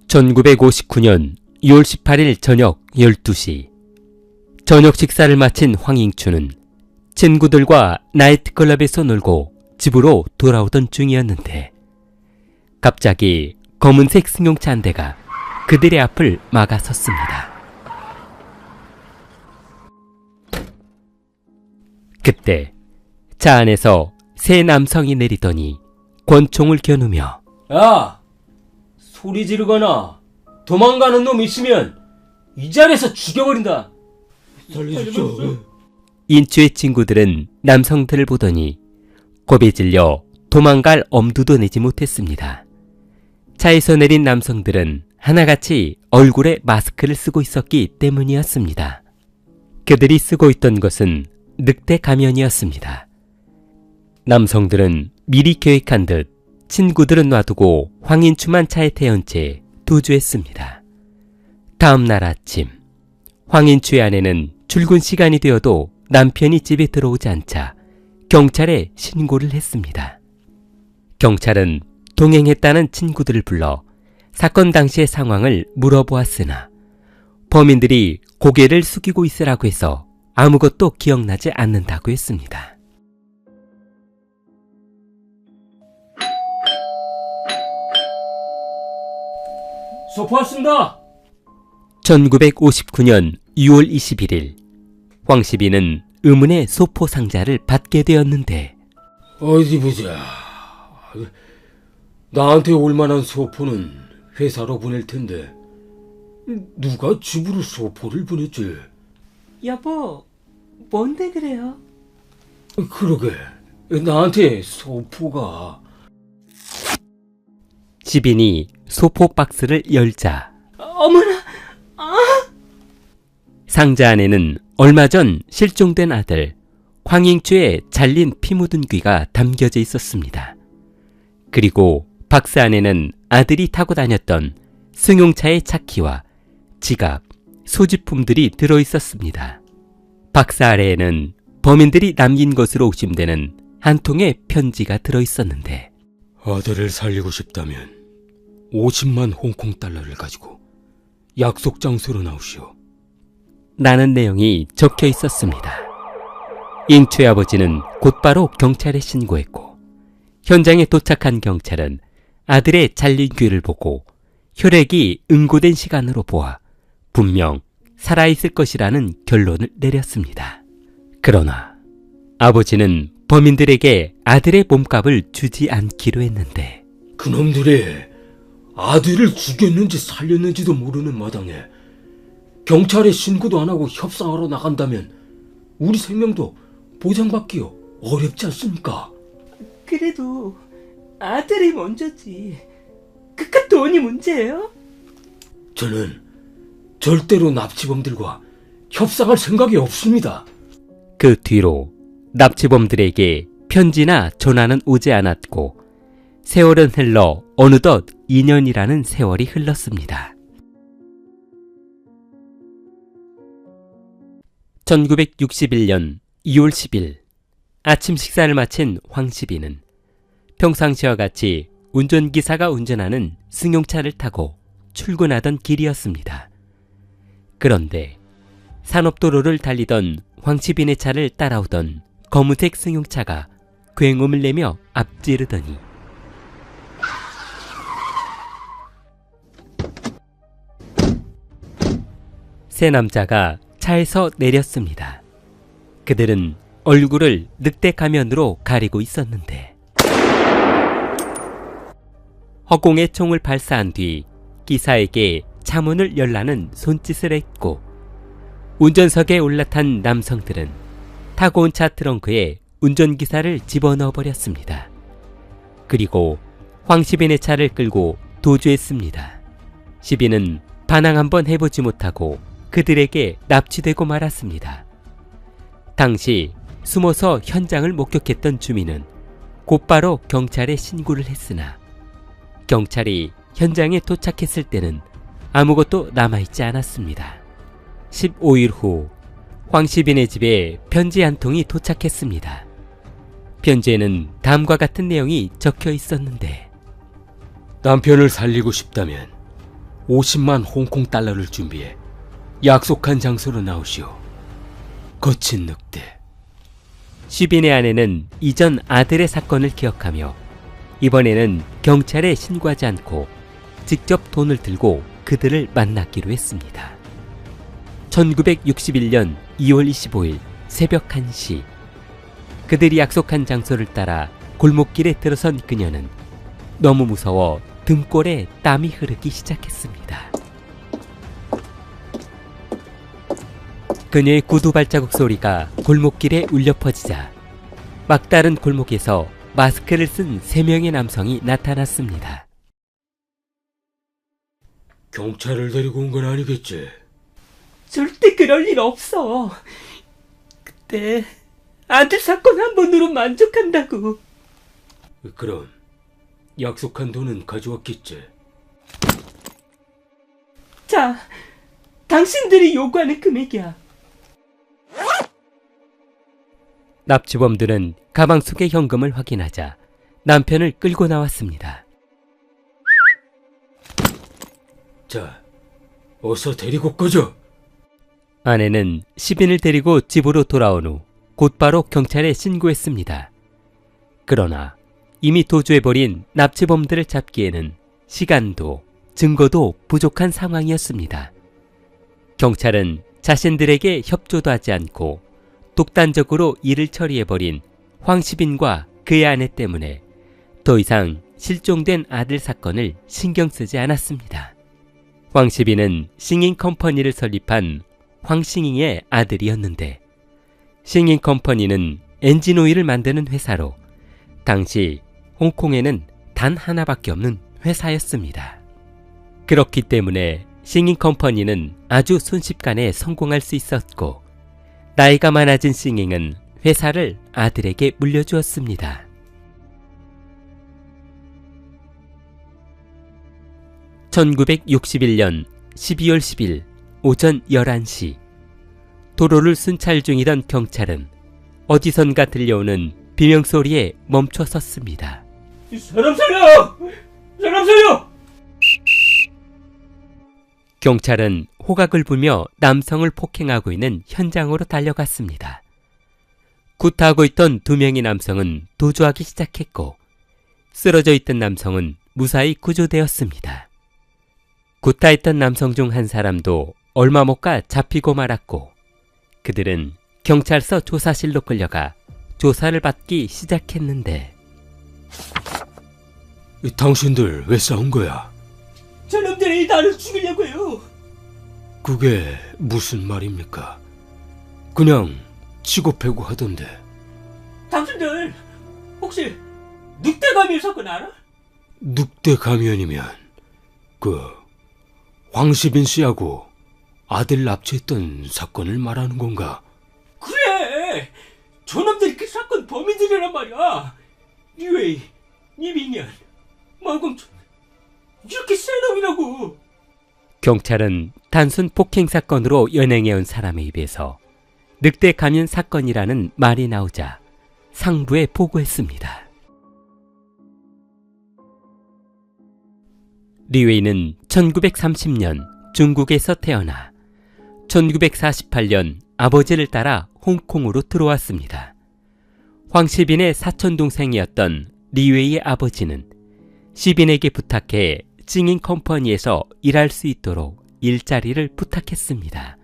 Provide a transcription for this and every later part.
1959년 2월 18일 저녁 12시 저녁 식사를 마친 황잉추는 친구들과 나이트클럽에서 놀고 집으로 돌아오던 중이었는데 갑자기 검은색 승용차 한 대가 그들의 앞을 막아섰습니다. 그때 차 안에서 세 남성이 내리더니 권총을 겨누며 야! 소리 지르거나 도망가는 놈 있으면 이 자리에서 죽여버린다. 살려주십시오. 인추의 친구들은 남성들을 보더니 겁에 질려 도망갈 엄두도 내지 못했습니다. 차에서 내린 남성들은 하나같이 얼굴에 마스크를 쓰고 있었기 때문이었습니다. 그들이 쓰고 있던 것은 늑대 가면이었습니다. 남성들은 미리 계획한 듯 친구들은 놔두고 황인추만 차에 태운 채 도주했습니다. 다음 날 아침 황인추의 아내는 출근 시간이 되어도 남편이 집에 들어오지 않자 경찰에 신고를 했습니다. 경찰은 동행했다는 친구들을 불러 사건 당시의 상황을 물어보았으나 범인들이 고개를 숙이고 있으라고 해서 아무것도 기억나지 않는다고 했습니다. 소포했습니다. 1959년 6월 21일 황시빈은 의문의 소포 상자를 받게 되었는데 어디 보자. 나한테 올만한 소포는 회사로 보낼 텐데 누가 집으로 소포를 보냈지? 여보, 뭔데 그래요? 그러게, 나한테 소포가... 시빈이 소포 박스를 열자 어머나! 상자 안에는 얼마 전 실종된 아들 황잉추의 잘린 피 묻은 귀가 담겨져 있었습니다. 그리고 박스 안에는 아들이 타고 다녔던 승용차의 차키와 지갑, 소지품들이 들어있었습니다. 박스 아래에는 범인들이 남긴 것으로 의심되는 한 통의 편지가 들어있었는데 아들을 살리고 싶다면 50만 홍콩 달러를 가지고 약속 장소로 나오시오. 라는 내용이 적혀 있었습니다. 잉추의 아버지는 곧바로 경찰에 신고했고 현장에 도착한 경찰은 아들의 잘린 귀를 보고 혈액이 응고된 시간으로 보아 분명 살아있을 것이라는 결론을 내렸습니다. 그러나 아버지는 범인들에게 아들의 몸값을 주지 않기로 했는데 그놈들이 아들을 죽였는지 살렸는지도 모르는 마당에 경찰에 신고도 안 하고 협상하러 나간다면 우리 생명도 보장받기요 어렵지 않습니까? 그래도 아들이 먼저지. 그깟 돈이 문제예요? 저는 절대로 납치범들과 협상할 생각이 없습니다. 그 뒤로 납치범들에게 편지나 전화는 오지 않았고 세월은 흘러 어느덧 2년이라는 세월이 흘렀습니다. 1961년 2월 10일 아침 식사를 마친 황시빈은 평상시와 같이 운전기사가 운전하는 승용차를 타고 출근하던 길이었습니다. 그런데 산업도로를 달리던 황시빈의 차를 따라오던 검은색 승용차가 굉음을 내며 앞지르더니 세 남자가 차에서 내렸습니다. 그들은 얼굴을 늑대 가면으로 가리고 있었는데 허공에 총을 발사한 뒤 기사에게 차문을 열라는 손짓을 했고 운전석에 올라탄 남성들은 타고 온 차 트렁크에 운전기사를 집어넣어 버렸습니다. 그리고 황시빈의 차를 끌고 도주했습니다. 시빈은 반항 한번 해보지 못하고 그들에게 납치되고 말았습니다. 당시 숨어서 현장을 목격했던 주민은 곧바로 경찰에 신고를 했으나 경찰이 현장에 도착했을 때는 아무것도 남아있지 않았습니다. 15일 후 황시빈의 집에 편지 한 통이 도착했습니다. 편지에는 다음과 같은 내용이 적혀 있었는데 남편을 살리고 싶다면 50만 홍콩 달러를 준비해 약속한 장소로 나오시오. 거친 늑대. 시빈의 아내는 이전 아들의 사건을 기억하며 이번에는 경찰에 신고하지 않고 직접 돈을 들고 그들을 만나기로 했습니다. 1961년 2월 25일 새벽 1시 그들이 약속한 장소를 따라 골목길에 들어선 그녀는 너무 무서워 등골에 땀이 흐르기 시작했습니다. 그녀의 구두 발자국 소리가 골목길에 울려 퍼지자 막다른 골목에서 마스크를 쓴 3명의 남성이 나타났습니다. 경찰을 데리고 온 건 아니겠지? 절대 그럴 일 없어. 그때 아들 사건 한 번으로 만족한다고. 그럼 약속한 돈은 가져왔겠지? 자, 당신들이 요구하는 금액이야. 납치범들은 가방 속의 현금을 확인하자 남편을 끌고 나왔습니다. 자, 어서 데리고 꺼져. 아내는 시빈을 데리고 집으로 돌아온 후 곧바로 경찰에 신고했습니다. 그러나 이미 도주해버린 납치범들을 잡기에는 시간도 증거도 부족한 상황이었습니다. 경찰은 자신들에게 협조도 하지 않고 독단적으로 일을 처리해버린 황시빈과 그의 아내 때문에 더 이상 실종된 아들 사건을 신경 쓰지 않았습니다. 황시빈은 싱잉 컴퍼니를 설립한 황싱잉의 아들이었는데 싱잉 컴퍼니는 엔진 오일을 만드는 회사로 당시 홍콩에는 단 하나밖에 없는 회사였습니다. 그렇기 때문에 싱잉 컴퍼니는 아주 순식간에 성공할 수 있었고 나이가 많아진 싱잉은 회사를 아들에게 물려주었습니다. (1961년 12월 10일) 오전 11시 도로를 순찰 중이던 경찰은 어디선가 들려오는 비명소리에 멈춰 섰습니다. 사람 살려! 사람 살려! 경찰은 호각을 부며 남성을 폭행하고 있는 현장으로 달려갔습니다. 구타하고 있던 2명의 남성은 도주하기 시작했고 쓰러져 있던 남성은 무사히 구조되었습니다. 구타했던 남성 중 한 사람도 얼마 못 가 잡히고 말았고 그들은 경찰서 조사실로 끌려가 조사를 받기 시작했는데 당신들 왜 싸운 거야? 저놈들이 나를 죽이려고 해요. 그게 무슨 말입니까? 그냥 치고 패고 하던데. 당신들 혹시 늑대 가면 사건 알아? 늑대 가면이면 그 황시빈 씨하고 아들 납치했던 사건을 말하는 건가? 그래! 저놈들이 그 사건 범인들이란 말이야. 리웨이, 이민현, 마공춘 이렇게 센 놈이라고. 경찰은 단순 폭행 사건으로 연행해온 사람의 입에서 늑대 가면 사건이라는 말이 나오자 상부에 보고했습니다. 리웨이는 1930년 중국에서 태어나 1948년 아버지를 따라 홍콩으로 들어왔습니다. 황시빈의 사촌동생이었던 리웨이의 아버지는 시빈에게 부탁해 싱잉 컴퍼니에서 일할 수 있도록 일자리를 부탁했습니다.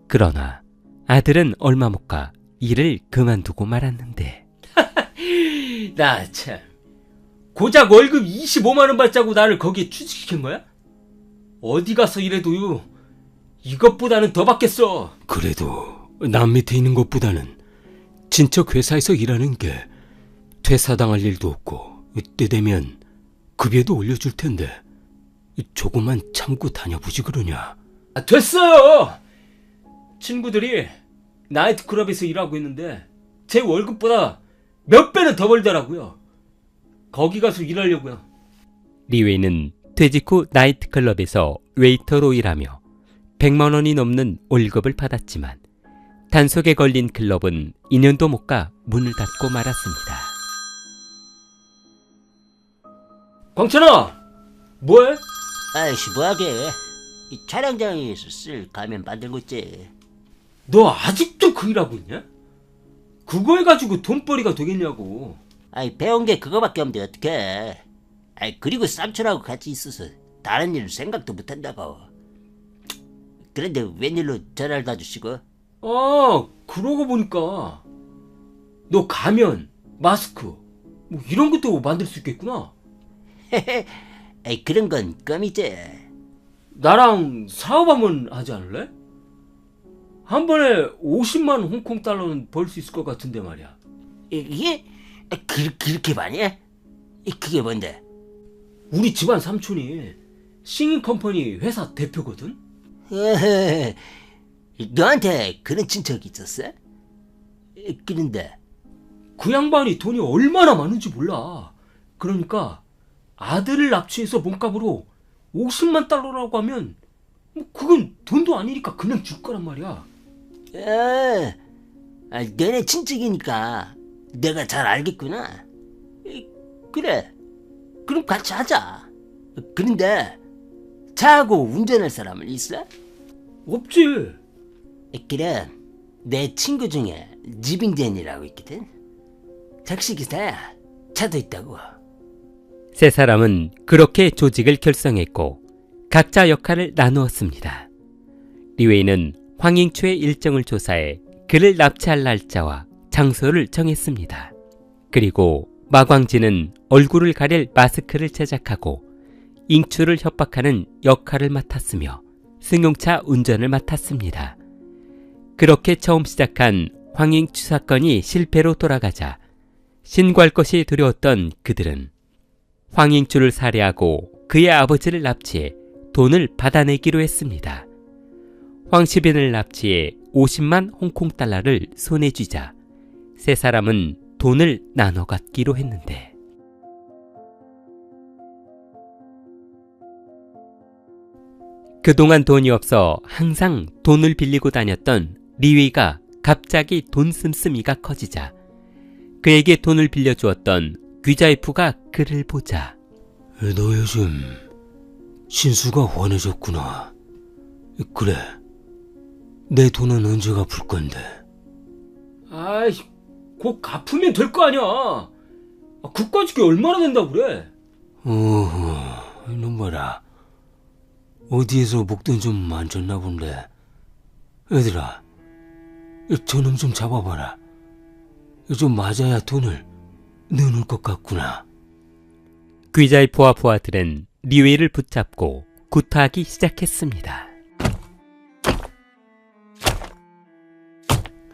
그러나 아들은 얼마 못 가 일을 그만두고 말았는데 나 참, 고작 월급 25만 원 받자고 나를 거기에 취직시킨 거야? 어디 가서 일해도요 이것보다는 더 받겠어. 그래도 남 밑에 있는 것보다는 친척 회사에서 일하는 게 퇴사당할 일도 없고 때 되면 급여도 올려줄 텐데 조금만 참고 다녀보지 그러냐? 됐어요. 친구들이 나이트클럽에서 일하고 있는데 제 월급보다 몇 배는 더 벌더라고요. 거기 가서 일하려고요. 리웨이는 퇴직 후 나이트클럽에서 웨이터로 일하며 100만 원이 넘는 월급을 받았지만 단속에 걸린 클럽은 2년도 못 가 문을 닫고 말았습니다. 광천아, 뭐해? 아이씨 뭐하게 이 촬영장에서 쓸 가면 만들고 있지. 너 아직도 그 일하고 있냐? 그거 해가지고 돈벌이가 되겠냐고. 아이 배운 게 그거밖에 없는데 어떡해. 아이 그리고 삼촌하고 같이 있어서 다른 일은 생각도 못한다고. 그런데 웬일로 전화를 다 주시고? 아, 그러고 보니까 너 가면, 마스크 뭐 이런 것도 만들 수 있겠구나. 아이 그런 건 껌이지. 나랑 사업 한번 하지 않을래? 한 번에 50만 홍콩 달러는 벌 수 있을 것 같은데 말이야. 이게 그렇게 많이 해? 그게 뭔데? 우리 집안 삼촌이 싱잉 컴퍼니 회사 대표거든? 너한테 그런 친척이 있었어? 그런데 그 양반이 돈이 얼마나 많은지 몰라. 그러니까 아들을 납치해서 몸값으로 50만 달러라고 하면 뭐 그건 돈도 아니니까 그냥 줄 거란 말이야. 너네 친척이니까 내가 잘 알겠구나. 그래, 그럼 같이 하자. 그런데 차하고 운전할 사람은 있어? 없지. 그래, 내 친구 중에 지빙젠이라고 있거든. 택시기사야. 차도 있다고. 세 사람은 그렇게 조직을 결성했고 각자 역할을 나누었습니다. 리웨이는 황잉추의 일정을 조사해 그를 납치할 날짜와 장소를 정했습니다. 그리고 마광진은 얼굴을 가릴 마스크를 제작하고 잉추를 협박하는 역할을 맡았으며 승용차 운전을 맡았습니다. 그렇게 처음 시작한 황잉추 사건이 실패로 돌아가자 신고할 것이 두려웠던 그들은 황잉추를 살해하고 그의 아버지를 납치해 돈을 받아내기로 했습니다. 황시빈을 납치해 50만 홍콩 달러를 손에 쥐자 세 사람은 돈을 나눠 갖기로 했는데 그동안 돈이 없어 항상 돈을 빌리고 다녔던 리웨이가 갑자기 돈 씀씀이가 커지자 그에게 돈을 빌려주었던 귀자이프가 그를 보자 너 요즘 신수가 환해졌구나. 그래, 내 돈은 언제 갚을 건데? 아이, 곧 갚으면 될 거 아니야. 그까짓 게 얼마나 된다고 그래? 이놈 봐라. 어디에서 목돈 좀 만졌나 본데. 얘들아, 저놈 좀 잡아봐라. 좀 맞아야 돈을 내놓을 것 같구나. 귀자이프와 부하들은 리웨이를 붙잡고 구타하기 시작했습니다.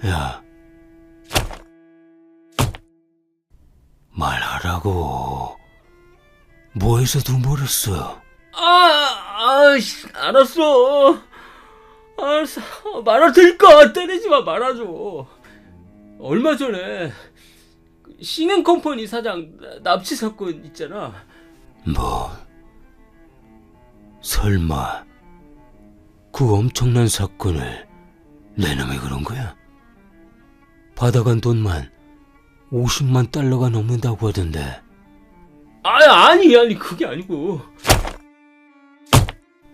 야, 말하라고. 뭐해서 눈물었어? 알았어. 알았어. 말할 테니까 때리지 마, 말아줘. 얼마 전에 싱잉 컴퍼니 사장 납치 사건 있잖아. 뭐, 설마 그 엄청난 사건을 내 놈이 그런 거야? 받아간 돈만 50만 달러가 넘는다고 하던데. 아니 그게 아니고.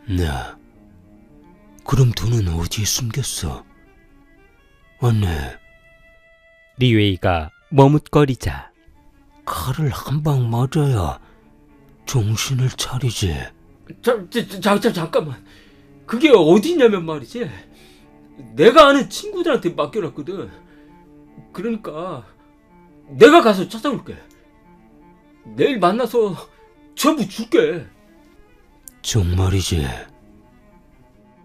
나 그럼 돈은 어디에 숨겼어? 안내. 리웨이가 머뭇거리자 칼을 한 방 맞아야 정신을 차리지. 잠깐만. 그게 어디냐면 말이지. 내가 아는 친구들한테 맡겨놨거든. 그러니까 내가 가서 찾아올게. 내일 만나서 전부 줄게. 정말이지.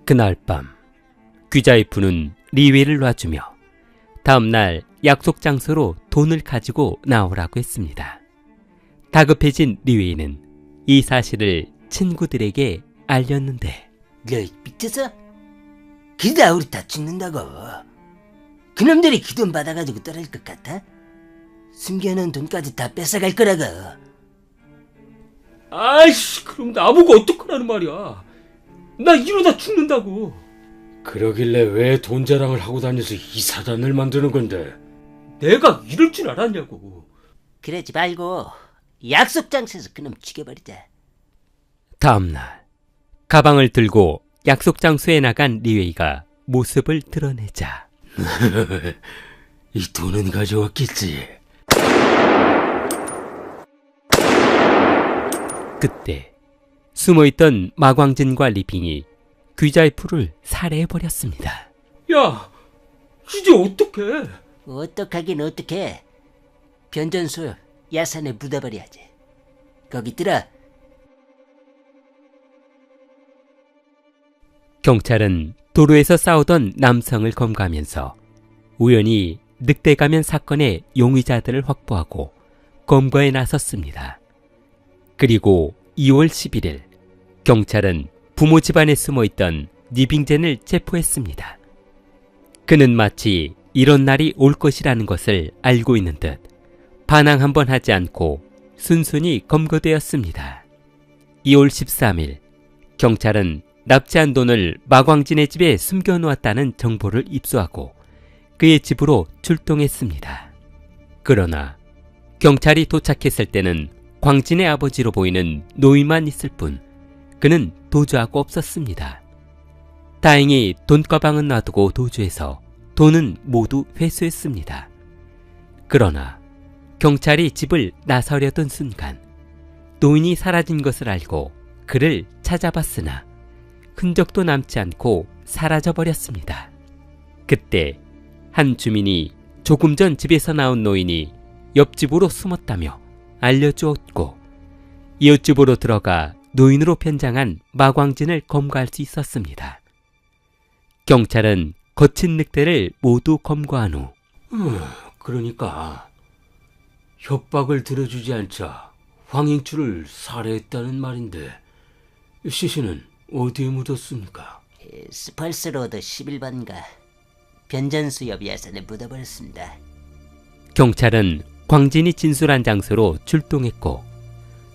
그날 밤 귀자이프는 리웨이를 놔주며 다음날 약속 장소로 돈을 가지고 나오라고 했습니다. 다급해진 리웨이는 이 사실을 친구들에게 알렸는데 너 미쳤어? 그러다 우리 다 죽는다고. 그놈들이 그 돈 받아가지고 떠날 것 같아? 숨겨놓은 돈까지 다 뺏어갈 거라고. 아이씨, 그럼 나보고 어떡하라는 말이야. 나 이러다 죽는다고. 그러길래 왜 돈 자랑을 하고 다녀서 이 사단을 만드는 건데? 내가 이럴 줄 알았냐고. 그러지 말고 약속 장소에서 그놈 죽여버리자. 다음날 가방을 들고 약속 장소에 나간 리웨이가 모습을 드러내자 이 돈은 가져왔겠지. 그때 숨어있던 마광진과 리빙이 귀자의 풀을 살해해버렸습니다. 야, 이제 어떡해? 어떡하긴 어떡해. 변전소 야산에 묻어버려야지. 거기 들어. 경찰은 도로에서 싸우던 남성을 검거하면서 우연히 늑대 가면 사건의 용의자들을 확보하고 검거에 나섰습니다. 그리고 2월 11일 경찰은 부모 집안에 숨어있던 니빙젠을 체포했습니다. 그는 마치 이런 날이 올 것이라는 것을 알고 있는 듯 반항 한번 하지 않고 순순히 검거되었습니다. 2월 13일 경찰은 납치한 돈을 마광진의 집에 숨겨놓았다는 정보를 입수하고 그의 집으로 출동했습니다. 그러나 경찰이 도착했을 때는 광진의 아버지로 보이는 노인만 있을 뿐 그는 도주하고 없었습니다. 다행히 돈가방은 놔두고 도주해서 돈은 모두 회수했습니다. 그러나 경찰이 집을 나서려던 순간 노인이 사라진 것을 알고 그를 찾아봤으나 흔적도 남지 않고 사라져버렸습니다. 그때 한 주민이 조금 전 집에서 나온 노인이 옆집으로 숨었다며 알려주었고 이웃집으로 들어가 노인으로 변장한 마광진을 검거할 수 있었습니다. 경찰은 거친 늑대를 모두 검거한 후 그러니까 협박을 들어주지 않자 황인추를 살해했다는 말인데 시신은 어디에 묻었습니까? 스펄스로드 11번가 변전수 옆 야산에 묻어버렸습니다. 경찰은 광진이 진술한 장소로 출동했고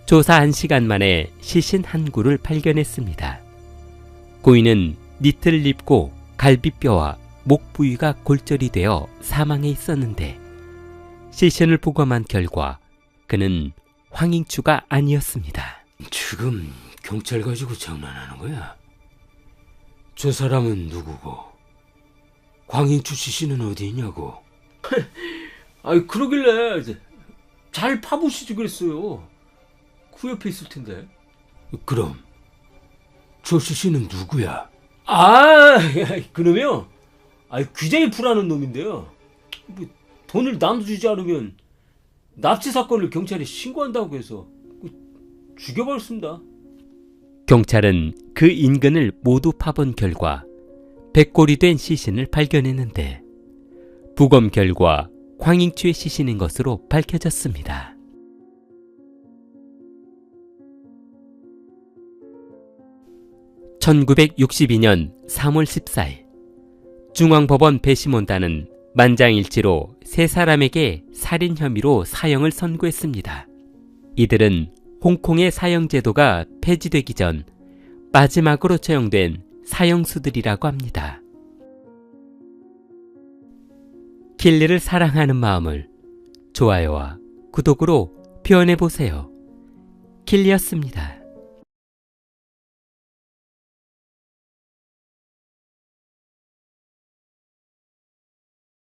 조사 1시간 만에 시신 한 구를 발견했습니다. 고인은 니트를 입고 갈비뼈와 목 부위가 골절이 되어 사망해 있었는데 시신을 부검한 결과 그는 황인추가 아니었습니다. 지금 경찰 가지고 장난하는 거야? 저 사람은 누구고? 광인추 씨는 어디 있냐고? 아이, 그러길래 잘 파보시지 그랬어요. 그 옆에 있을 텐데. 그럼 저 씨는 누구야? 아, 그러면 귀재의 풀하는 놈인데요. 뭐, 돈을 나눠주지 않으면 납치 사건을 경찰에 신고한다고 해서 죽여버렸습니다. 경찰은 그 인근을 모두 파본 결과 백골이 된 시신을 발견했는데 부검 결과 황인추의 시신인 것으로 밝혀졌습니다. (1962년 3월 14일) 중앙법원 배심원단은 만장일치로 세 사람에게 살인 혐의로 사형을 선고했습니다. 이들은 홍콩의 사형제도가 폐지되기 전 마지막으로 처형된 사형수들이라고 합니다. 킬리를 사랑하는 마음을 좋아요와 구독으로 표현해보세요. 킬리였습니다.